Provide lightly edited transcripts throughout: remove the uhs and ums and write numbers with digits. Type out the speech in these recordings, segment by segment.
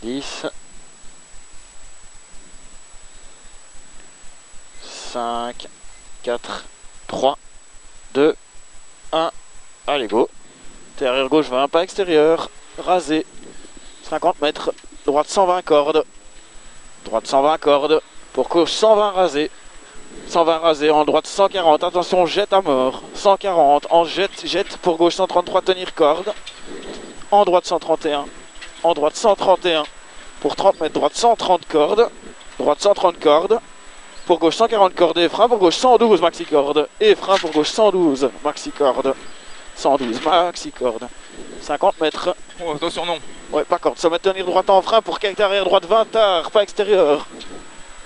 10, 5, 4, 3, 2, 1, allez go. T'es arrière gauche 20, pas extérieur, rasé, 50 mètres, droite 120 cordes, droite 120 cordes, pour gauche 120 rasé, 120 rasé, en droite 140, attention jette à mort, 140, en jette pour gauche 133 tenir corde, en droite 131, en droite 131, pour 30 mètres, droite 130 cordes, droite 130 cordes, pour gauche 140 cordes et frein, pour gauche 112 maxi corde, et frein pour gauche 112 maxi corde, 112 maxi corde, 50 mètres. Oh, attention non. Ouais, pas corde, ça va tenir droite en frein pour quitte arrière droite 20 tard, pas extérieur.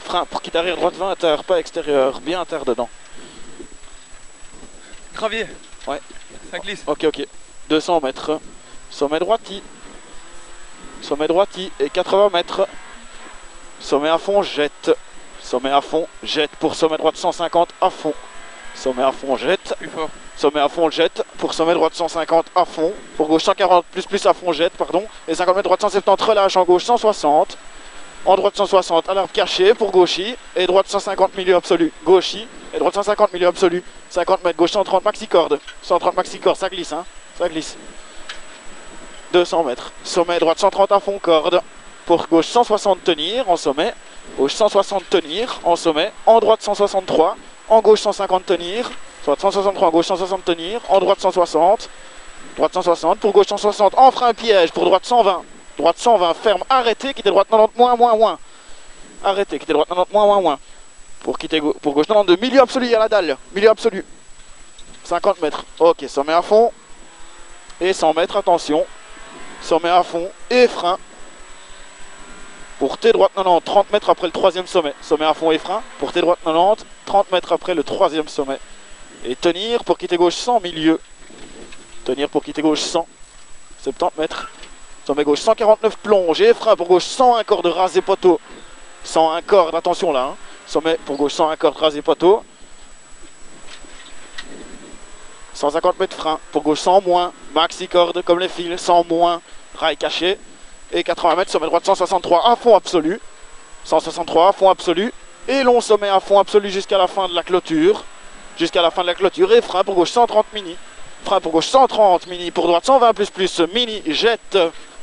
Frein pour quitte arrière droite 20 tard, pas extérieur, bien terre dedans. Gravier. Ouais. Ça glisse. Ok, 200 mètres, sommet droiti. Sommet droiti et 80 mètres. Sommet à fond, jette. Sommet à fond, jette pour sommet droite 150 à fond. Sommet à fond, jette. Plus fort. Sommet à fond, jette. Pour sommet droite 150 à fond. Pour gauche 140 plus à fond, jette, pardon. Et 50 mètres droite 170 relâche en gauche 160. En droite 160 à l'arbre caché pour gauchy. Et droite 150 milieu absolu. Gauchy. Et droite 150 milieu absolu. 50 mètres gauche 130 maxi corde. 130 maxi corde, ça glisse, hein. Ça glisse. 200 mètres. Sommet droite 130 à fond corde. Pour gauche 160 tenir en sommet. Gauche 160 tenir en sommet. En droite 163. En gauche 150 tenir. Soit 163 en gauche 160 tenir. En droite 160. Droite 160. Pour gauche 160 en frein piège. Pour droite 120. Droite 120 ferme. Arrêtez. Quittez droite 90 moins. Arrêtez. Quittez droite 90 moins. Pour gauche 92. Milieu absolu à la dalle. Milieu absolu. 50 mètres. Ok. Sommet à fond. Et 100 mètres. Attention. Sommet à fond et frein. Pour T droite 90, 30 mètres après le troisième sommet. Sommet à fond et frein. Pour T droite 90, 30 mètres après le troisième sommet. Et tenir pour quitter gauche 100 milieu. Tenir pour quitter gauche 100. 70 mètres. Sommet gauche 149 plonge et frein pour gauche 101 corde rasé poteau. 101 corde, attention là. Hein. Sommet pour gauche 101 corde rasé poteau. 150 mètres frein. Pour gauche 100 moins. Maxi corde comme les fils. 100 moins. Rail caché. Et 80 mètres, sommet droite 163 à fond absolu. 163 à fond absolu. Et long sommet à fond absolu jusqu'à la fin de la clôture. Jusqu'à la fin de la clôture. Et frein pour gauche 130 mini. Frein pour gauche 130 mini. Pour droite 120 plus. Mini jette.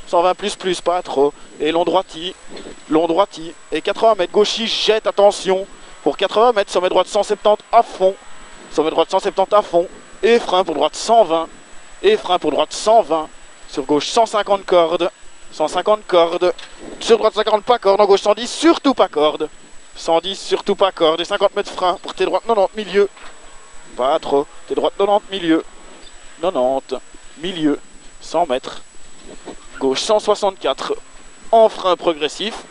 120 plus, pas trop. Et long droiti. Long droiti. Et 80 mètres gauchy jette. Attention. Pour 80 mètres, sommet droite 170 à fond. Sommet droite 170 à fond. Et frein pour droite 120. Et frein pour droite 120. Sur gauche 150 cordes. 150 cordes, sur droite 50 pas corde, en gauche 110 surtout pas corde, 110 surtout pas corde, et 50 mètres frein pour T droite 90 milieu, pas trop, T droite 90 milieu, 90 milieu, 100 mètres, gauche 164, en frein progressif,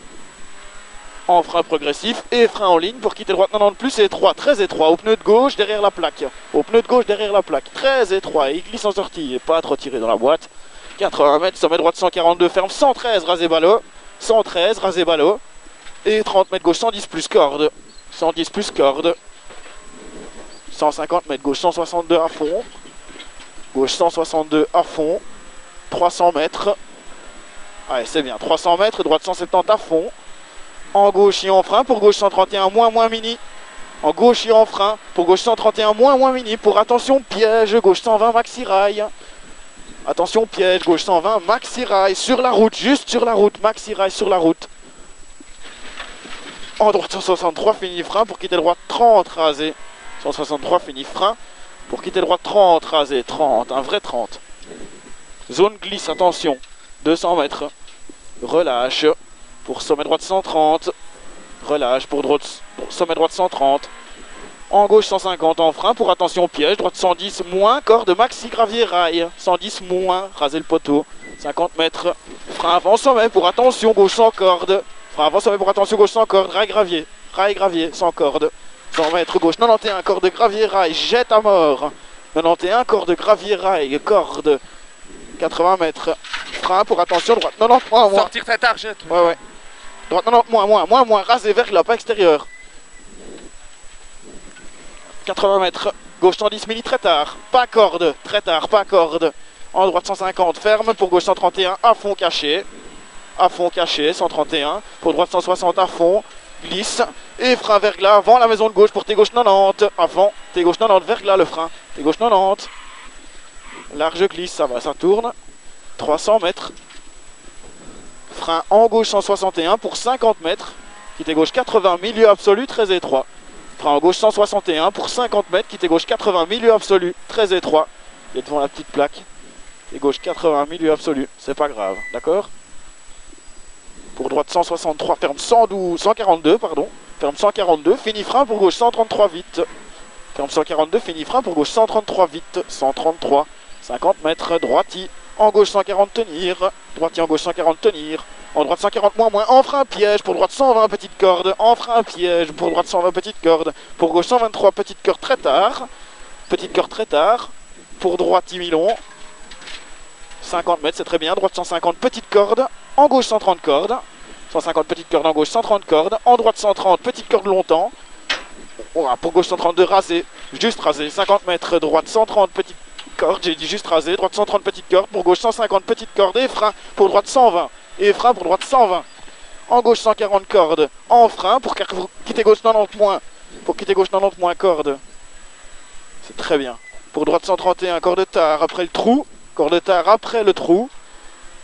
et frein en ligne pour quitter droite 90 plus, et étroit, très étroit, au pneu de gauche derrière la plaque, très étroit, et il glisse en sortie, et pas trop tiré dans la boîte. 80 mètres, sommet droite 142, ferme 113, rasé ballot, 113, rasé ballot, et 30 mètres gauche 110 plus corde, 110 plus corde, 150 mètres gauche 162 à fond, gauche 162 à fond, 300 mètres, allez c'est bien, 300 mètres, droite 170 à fond, en gauche et en frein, pour gauche 131 moins mini, en gauche et en frein, pour gauche 131 moins mini, pour attention piège, gauche 120 maxi rail. Attention piège, gauche 120, maxi rail sur la route, juste sur la route, maxi rail sur la route. En droite 163, fini frein pour quitter droite 30 rasé. 163, fini frein pour quitter droite 30 rasé, 30, un vrai 30. Zone glisse, attention, 200 mètres. Relâche pour sommet droite 130. Relâche pour sommet droite 130. En gauche 150 en frein pour attention piège, droite 110 moins, corde maxi gravier rail, 110 moins, raser le poteau, 50 mètres, frein avant sommet pour attention gauche sans corde, frein avant sommet pour attention gauche sans corde, rail gravier sans corde, 100 mètres gauche 91, corde gravier rail, jette à mort, 91, corde gravier rail, corde, 80 mètres, frein pour attention droite 90 moins, sortir ta target. Ouais, droite 90 moins, raser vers là, pas extérieur. 80 mètres, gauche 110 mini très tard, pas corde, en droite 150 ferme pour gauche 131 à fond caché, à fond caché, 131. Pour droite 160 à fond, glisse. Et frein verglas avant la maison de gauche pour T gauche 90. Avant, T gauche 90, verglas le frein. T gauche 90. Large glisse, ça va, ça tourne. 300 mètres. Frein en gauche 161 pour 50 mètres. Quitte gauche 80, milieu absolu, très étroit. Frein en gauche 161 pour 50 mètres. Quitte gauche 80, milieu absolu, très étroit. Et devant la petite plaque. Et gauche 80, milieu absolu, c'est pas grave, d'accord? Pour droite 163, ferme 112, 142, pardon. Ferme 142, fini frein pour gauche 133 vite. Ferme 142, fini frein pour gauche 133 vite. 133, 50 mètres, droiti. En gauche 140 tenir, droiti en gauche 140 tenir. En droite 140 moins, en frein piège, pour droite 120 petite corde. En frein piège, pour droite 120 petite corde. Pour gauche 123 petite corde très tard. Petite corde très tard. Pour droite 10 milons. 50 mètres, c'est très bien. Droite 150 petite corde. En gauche 130 cordes. 150 petite corde en gauche, 130 cordes. En droite 130 petite corde longtemps. Pour gauche 132 rasé. Juste rasé. 50 mètres, droite 130 petite corde. J'ai dit juste rasé. Droite 130 petite corde. Pour gauche 150 petite corde. Et frein pour droite 120. Et frein pour droite 120. En gauche 140 cordes. En frein pour quitter gauche 90 moins. Pour quitter gauche 90 moins corde. C'est très bien. Pour droite 131, corde tard après le trou. Corde tard après le trou.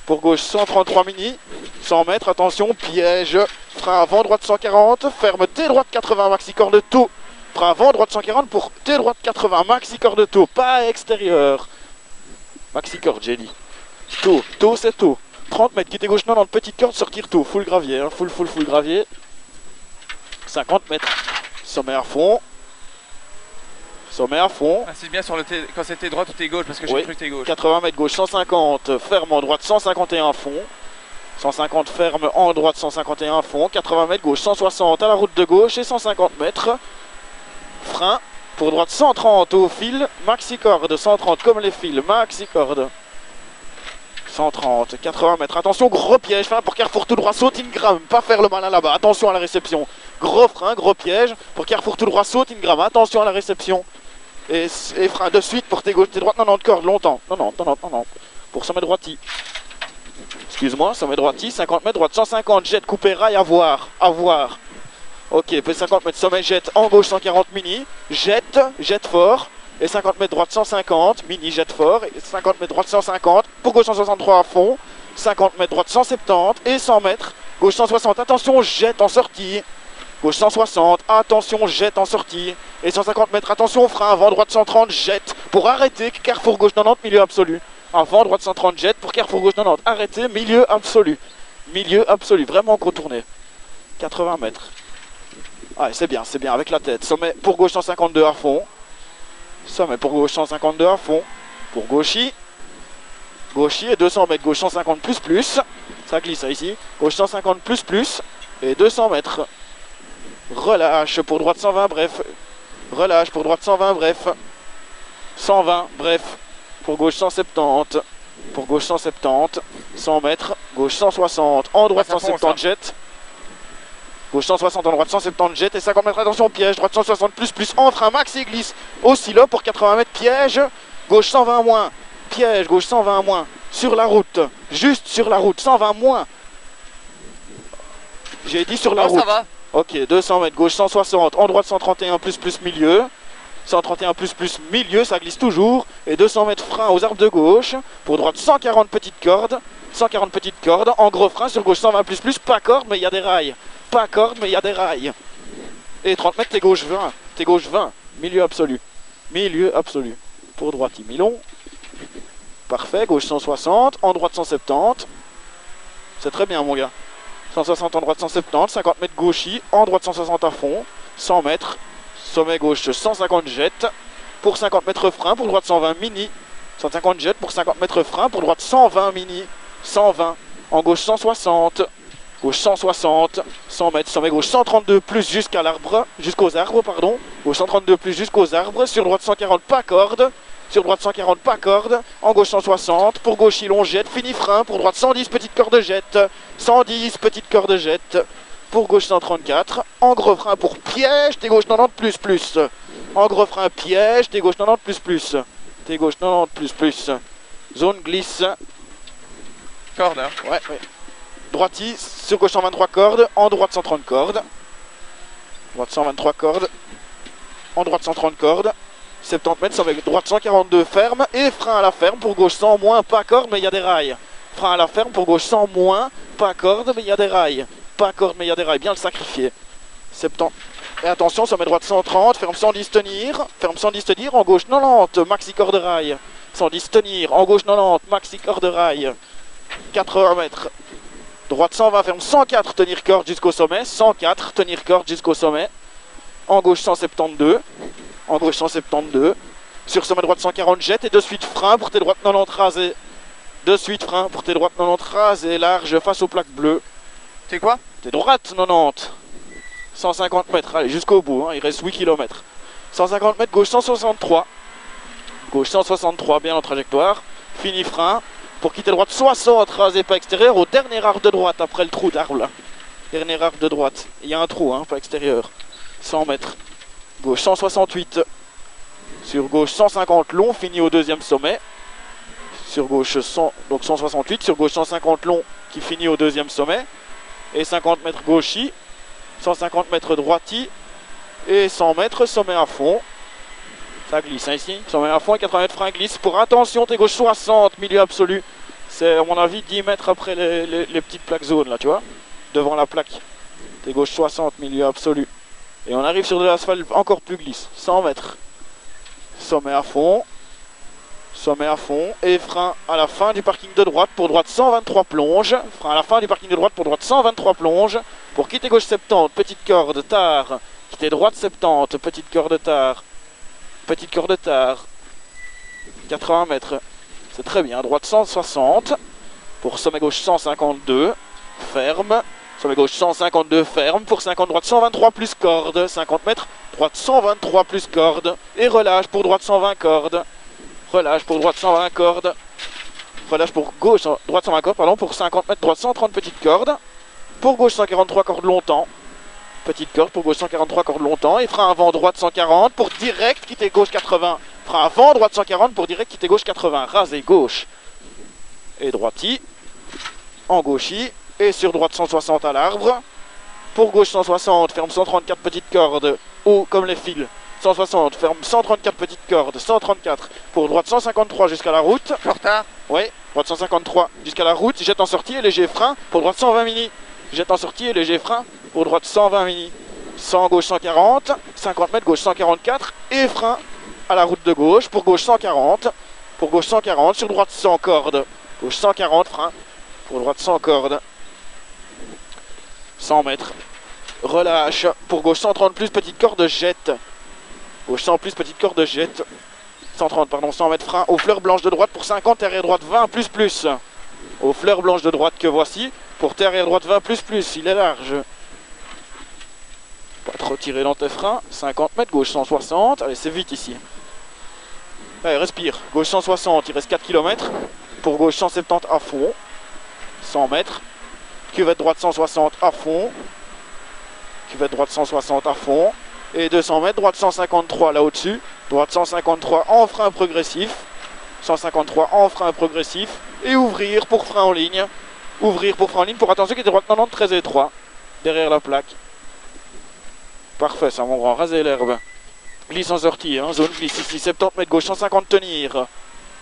Pour gauche 133 mini. 100 mètres, attention, piège. Frein avant, droite 140. Ferme T droite 80, maxi corde taux. Frein avant, droite 140 pour T droite 80, maxi corde taux. Pas extérieur. Maxi corde, j'ai dit. Taux, c'est taux. 30 mètres, quitter gauche 90, petite corde, sortir tôt. Full gravier, hein. Full gravier. 50 mètres. Sommet à fond. Sommet à fond. Ah, c'est bien sur le T, quand c'était droite ou T gauche, parce que j'ai cru que T gauche. 80 mètres gauche 150, ferme en droite 151 à fond. 150 ferme en droite 151 à fond. 80 mètres gauche 160 à la route de gauche et 150 mètres. Frein pour droite 130 au fil. Maxi corde 130 comme les fils. Maxi corde. 130, 80 mètres. Attention, gros piège. Frein pour Carrefour tout droit, saute Ingram. Pas faire le malin là-bas. Attention à la réception. Gros frein, gros piège. Pour Carrefour tout droit, saute Ingram. Attention à la réception. Et frein de suite pour tes gauche, tes droite, 90 cordes, longtemps. Non. Pour sommet droiti. Excuse-moi, sommet droiti, 50 mètres, droite 150, jet, coupé, rail, à voir. Ok, puis 50 mètres, sommet, jet, en gauche 140 mini, jet fort. Et 50 mètres, droite 150, mini, jet fort. Et 50 mètres, droite 150, pour gauche 163 à fond. 50 mètres, droite 170 et 100 mètres, gauche 160, attention, jet en sortie. Gauche 160, attention, jette en sortie. Et 150 mètres, attention, frein avant, droite 130, jette. Pour arrêter, Carrefour gauche 90, milieu absolu. Avant, droite 130, jette. Pour Carrefour gauche 90, arrêter, milieu absolu. Milieu absolu, vraiment contourné. 80 mètres. Ah, c'est bien, avec la tête. Sommet pour gauche 152 à fond. Sommet pour gauche 152 à fond. Pour gauchy. Gauchy et 200 mètres, gauche 150 plus. Ça glisse, ça ici. Gauche 150 plus. Et 200 mètres. Relâche pour droite 120, bref. Relâche pour droite 120, bref. 120, bref. Pour gauche 170. Pour gauche 170. 100 mètres. Gauche 160. En droite 170 jet. Gauche 160 en droite 170 jet. Et 50 mètres, attention, piège. Droite 160 plus. En frein, max et glisse. Aussi là pour 80 mètres, piège. Gauche 120 moins. Piège, gauche 120 moins. Sur la route. Juste sur la route. 120 moins. J'ai dit sur la route. Ça va. Ok, 200 mètres, gauche 160, en droite 131 plus milieu. 131 plus milieu, ça glisse toujours. Et 200 mètres frein aux arbres de gauche. Pour droite 140 petites cordes. 140 petites cordes. En gros frein sur gauche 120 plus. Pas corde, mais il y a des rails. Pas corde, mais il y a des rails. Et 30 mètres, t'es gauche 20. T'es gauche 20. Milieu absolu. Milieu absolu. Pour droite, milon. Parfait, gauche 160. En droite 170. C'est très bien, mon gars. 160 en droite 170, 50 mètres gauchy, en droite 160 à fond, 100 mètres, sommet gauche 150 jet, pour 50 mètres frein, pour droite 120 mini, 150 jet pour 50 mètres frein, pour droite 120 mini, 120, en gauche 160, gauche 160, 100 mètres, sommet gauche 132 plus jusqu'à l'arbre, jusqu'aux arbres, pardon, gauche 132 plus jusqu'aux arbres, sur droite 140 pas corde, sur droite 140 pas corde, en gauche 160, pour gauche il jette, fini frein, pour droite 110 petite corde jette, 110 petite corde jette, pour gauche 134, en gros frein pour piège, t'es gauche 90 plus, en gros frein piège, t'es gauche 90 plus, t'es gauche 90 plus, zone glisse, Corde, hein. ouais, droiti, sur gauche 123 cordes, en droite 130 cordes. Droite 123 cordes, en droite 130 cordes. 70 mètres, avec droite 142 ferme et frein à la ferme pour gauche 100 moins, pas corde mais il y a des rails. Frein à la ferme pour gauche 100 moins, pas corde mais il y a des rails. Pas corde mais il y a des rails, bien le sacrifier. 70. Et attention, sommet droite 130, ferme 110 tenir, en gauche 90, maxi corde rail. 110 tenir, en gauche 90, maxi corde rail. 80 mètres. Droite 120, ferme 104, tenir corde jusqu'au sommet. 104, tenir corde jusqu'au sommet. En gauche 172. En gauche 172. Sur sommet droite 140, jette et de suite frein pour tes droites 90 rasées. De suite frein pour tes droites 90 rasées, large face aux plaques bleues. C'est quoi? Tes droites 90. 150 mètres, allez jusqu'au bout, hein, il reste 8 km. 150 mètres, gauche 163. Gauche 163, bien en trajectoire. Fini frein. Pour quitter droite 60, rasé pas extérieur, au dernier arbre de droite, après le trou d'arbre là. Dernier arbre de droite. Il y a un trou, hein, pas extérieur. 100 mètres. Gauche 168. Sur gauche 150 long, fini au deuxième sommet. Sur gauche 100, donc 168. Sur gauche 150 long, qui finit au deuxième sommet. Et 50 mètres gauchi. 150 mètres droiti. Et 100 mètres sommet à fond. Ça glisse hein, ici, sommet à fond et 80 mètres frein glisse. Pour attention, t'es gauche 60, milieu absolu. C'est à mon avis 10 mètres après les petites plaques jaunes là, tu vois. Devant la plaque. T'es gauche 60, milieu absolu. Et on arrive sur de l'asphalte encore plus glisse. 100 mètres. Sommet à fond. Sommet à fond. Et frein à la fin du parking de droite pour droite 123 plonge. Frein à la fin du parking de droite pour droite 123 plonge. Pour quitter gauche 70, petite corde, tard. Quitter droite 70, petite corde, tard. Petite corde tard. 80 mètres. C'est très bien. Droite 160. Pour sommet gauche 152. Ferme. Sommet gauche 152 ferme. Pour 50 droite 123 plus corde. 50 mètres. Droite 123 plus corde. Et relâche pour droite 120 cordes. Relâche pour droite 120 cordes. Relâche pour gauche droite 120 cordes. Pardon. Pour 50 mètres. Droite 130 petites cordes. Pour gauche 143 cordes longtemps. Petite corde pour gauche 143 cordes longtemps. Et frein avant droite 140 pour direct quitter gauche 80. Frein avant droite 140 pour direct quitter gauche 80. Rasé gauche. Et droiti. En gauchi. Et sur droite 160 à l'arbre. Pour gauche 160, ferme 134 petites cordes. Haut comme les fils. 160, ferme 134 petites cordes. 134. Pour droite 153 jusqu'à la route. En retard? Oui, droite 153 jusqu'à la route. Jette en sortie et léger frein. Pour droite 120 mini. Jette en sortie et léger frein. Pour droite 120 mini, 100 gauche 140, 50 mètres gauche 144 et frein à la route de gauche pour gauche 140, pour gauche 140, sur droite 100 cordes, gauche 140 frein, pour droite 100 cordes, 100 mètres, relâche, pour gauche 130 plus petite corde jette, gauche 100 plus petite corde jette, 130 pardon, 100 mètres frein, aux fleurs blanches de droite pour 50, arrière droite 20 plus plus, aux fleurs blanches de droite que voici, pour arrière droite 20 plus plus, il est large. Pas trop tirer dans tes freins. 50 mètres, gauche 160. Allez, c'est vite ici. Allez, respire. Gauche 160, il reste 4 km. Pour gauche 170 à fond. 100 mètres. Cuvette droite 160 à fond. Cuvette droite 160 à fond. Et 200 mètres, droite 153 là au-dessus. Droite 153 en frein progressif. 153 en frein progressif. Et ouvrir pour frein en ligne. Ouvrir pour frein en ligne. Pour attention qu'il est droite 90 très étroit. Derrière la plaque. Parfait, ça mon grand, raser l'herbe. Glisse en sortie, hein, zone glisse ici, 70 mètres gauche, 150 tenir.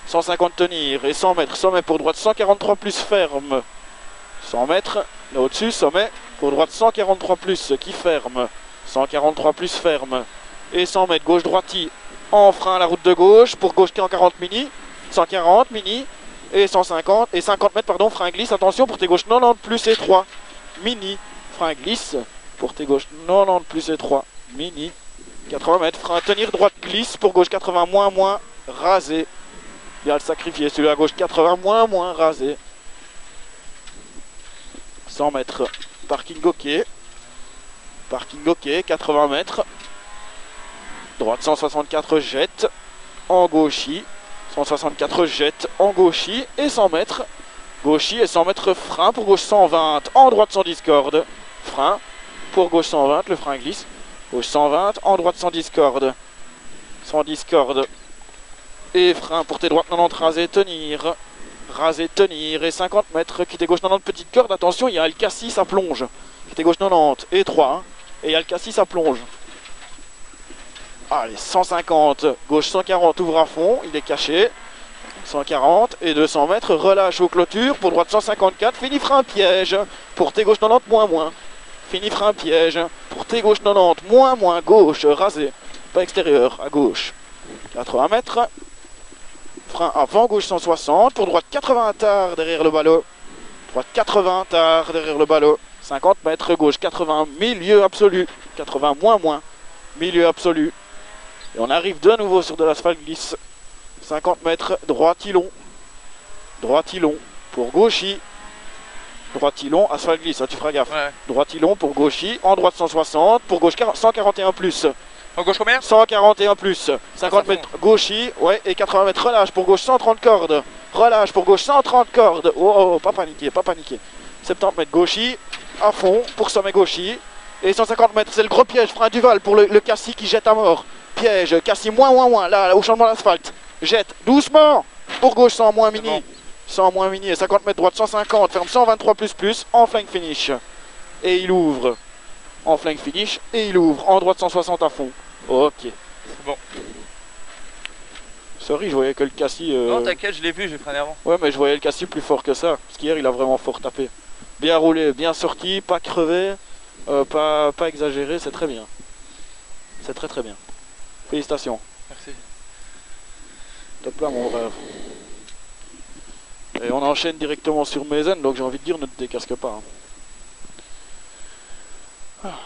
150 tenir et 100 mètres, sommet pour droite 143 plus ferme. 100 mètres, là au-dessus, sommet pour droite 143 plus qui ferme. 143 plus ferme. Et 100 mètres gauche droiti en frein à la route de gauche pour gauche 140 mini. 140 mini et 150 et 50 mètres, pardon, frein glisse, attention pour tes gauches 90 plus étroit. Mini, frein glisse. Pour tes gauches 90 plus étroit, mini, 80 mètres, frein tenir, droite glisse, pour gauche 80 moins, rasé. Bien le sacrifier, celui à gauche 80 moins, rasé. 100 mètres, parking ok. Parking ok, 80 mètres. Droite 164 jette, en gauchi. 164 jette, en gauchi, et 100 mètres. Gauchi et 100 mètres frein, pour gauche 120, en droite sans discorde. Frein. Pour gauche 120, le frein glisse. Gauche 120, en droite sans discorde. Sans discorde. Et frein pour tes droites 90 rasées, tenir. raser, tenir, et 50 mètres, quitter gauche 90, petite corde, attention, il y a le cassis, ça plonge. Quitter gauche 90, et 3, hein, et il y a le cassis, ça plonge. Allez, 150, gauche 140, ouvre à fond, il est caché. 140 et 200 mètres, relâche aux clôtures, pour droite 154, fini frein piège, pour T gauche 90, moins, fini frein piège, pour T gauche 90, moins, gauche, rasé, pas extérieur, à gauche, 80 mètres, frein avant, gauche 160, pour droite 80 tard derrière le ballot, droite 80 tard derrière le ballot, 50 mètres, gauche 80, milieu absolu, 80 moins, milieu absolu, et on arrive de nouveau sur de l'asphalte glisse. 50 mètres, droit Tillon, pour gauchy, droit Tillon, asphalte glisse, hein, tu feras gaffe, ouais. Droit Tillon pour gauchy, en droite 160, pour gauche 141 plus. En gauche combien? 141 plus, 50 mètres gauchy, ouais, et 80 mètres relâche pour gauche 130 cordes, relâche pour gauche 130 cordes, oh, pas paniquer, 70 mètres gauchy, à fond, pour sommet gauchy, et 150 mètres, c'est le gros piège, frein Duval pour le cassis qui jette à mort, piège, cassis moins, là, au changement d'asphalte. Jette doucement pour gauche 100 moins mini, bon. 100 moins mini et 50 mètres droite 150, ferme 123 plus en flank finish et il ouvre en flank finish et il ouvre en droite 160 à fond. Ok. Bon. Sorry, je voyais que le cassis. Non, t'inquiète, je l'ai vu, j'ai freiné avant. Ouais, mais je voyais le cassis plus fort que ça parce qu'hier il a vraiment fort tapé. Bien roulé, bien sorti, pas crevé, pas exagéré, c'est très bien. C'est très bien. Félicitations. Merci. Top là mon brave. Et on enchaîne directement sur Mézen, donc j'ai envie de dire ne te décasque pas. Hein. Ah.